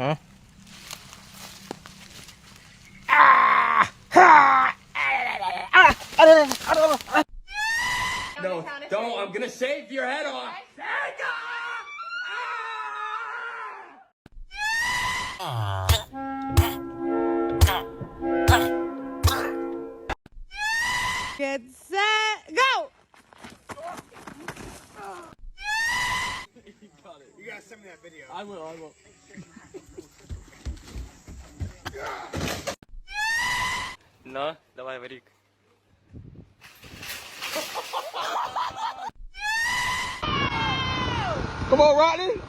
Huh? No, don't. I'm gonna shave your head off. Get set, go! You gotta send me that video. I will. No, давай, варик. Come on, Rodney.